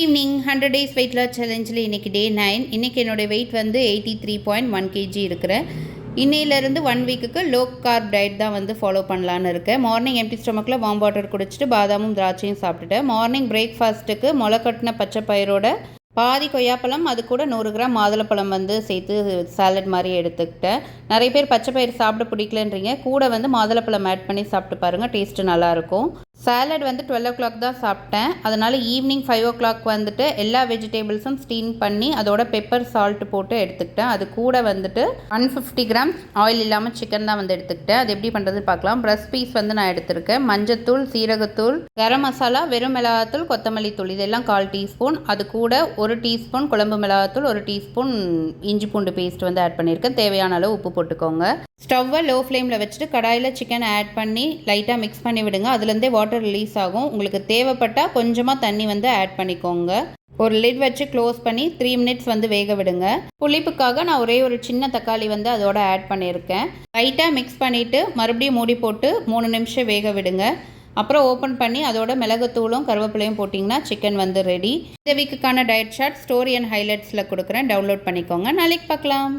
Evening 100 days weight loss சேலஞ்சில் இன்றைக்கி டே 9. இன்றைக்கி என்னோடய வெயிட் வந்து 83.1 kg இருக்கிறேன். இன்னையிலேருந்து 1 வீக்குக்கு லோ கார்ப் டயட் தான் வந்து ஃபாலோ பண்ணலான்னு இருக்கேன். மார்னிங் எம்டி ஸ்டொமக்கில் வார்ம் வாட்டர் குடிச்சிட்டு பாதாமும் திராட்சையும் சாப்பிட்டுட்டேன். மார்னிங் பிரேக்ஃபாஸ்ட்டுக்கு முளைக்கட்டின பச்சை பயிரோட பாதி கொய்யாப்பழம், அது கூட 100 கிராம் மாதுளப்பழம் வந்து சேர்த்து சாலட் மாதிரி எடுத்துக்கிட்டேன். நிறைய பேர் பச்சை பயிர் சாப்பிட பிடிக்கலன்றீங்க, கூட வந்து மாதுளப்பழம் ஆட் பண்ணி சாப்பிட்டு பாருங்கள், டேஸ்ட்டு நல்லாயிருக்கும். சாலட் வந்து 12 o'clock தான் சாப்பிட்டேன். அதனால் ஈவினிங் 5 o'clock வந்துட்டு எல்லா வெஜிடபிள்ஸும் ஸ்டீம் பண்ணி அதோட பெப்பர் சால்ட் போட்டு எடுத்துக்கிட்டேன். அது கூட வந்துட்டு 150 கிராம் ஆயில் இல்லாமல் சிக்கன் தான் வந்து எடுத்துக்கிட்டேன். அது எப்படி பண்ணுறதுன்னு பார்க்கலாம். பிரஸ்ட் பீஸ் வந்து நான் எடுத்திருக்கேன். மஞ்சத்தூள், சீரகத்தூள், கரம் மசாலா, வெறும் மிளகாத்தூள், கொத்தமல்லி தூள் இதெல்லாம் 1/4 டீஸ்பூன். அது கூட 1 டீஸ்பூன் குழம்பு மிளகாத்தூள், 1 டீஸ்பூன் இஞ்சி பூண்டு பேஸ்ட் வந்து ஆட் பண்ணியிருக்கேன். தேவையான அளவு உப்பு போட்டுக்கோங்க. ஸ்டவ்வை லோ ஃப்ளேமில் வச்சுட்டு கடாயில் சிக்கன் ஆட் பண்ணி லைட்டாக மிக்ஸ் பண்ணி விடுங்க. அதுலேருந்தே வாட்டர் ரிலீஸ் ஆகும். உங்களுக்கு தேவைப்பட்டால் கொஞ்சமாக தண்ணி வந்து ஆட் பண்ணிக்கோங்க. ஒரு லிட் வச்சு க்ளோஸ் பண்ணி 3 minutes வந்து வேக விடுங்க. புளிப்புக்காக நான் ஒரே ஒரு சின்ன தக்காளி வந்து அதோட ஆட் பண்ணியிருக்கேன். லைட்டாக மிக்ஸ் பண்ணிவிட்டு மறுபடியும் மூடி போட்டு 3 நிமிஷம் வேக விடுங்க. அப்புறம் ஓப்பன் பண்ணி அதோட மிளகுத்தூளும் கருவேப்பிலையும் போட்டிங்கன்னா சிக்கன் வந்து ரெடி. இந்த வீக்குக்கான டயட் சார்ட் ஸ்டோரி அண்ட் ஹைலைட்ஸில் கொடுக்குறேன், டவுன்லோட் பண்ணிக்கோங்க. நாளைக்கு பார்க்கலாம்.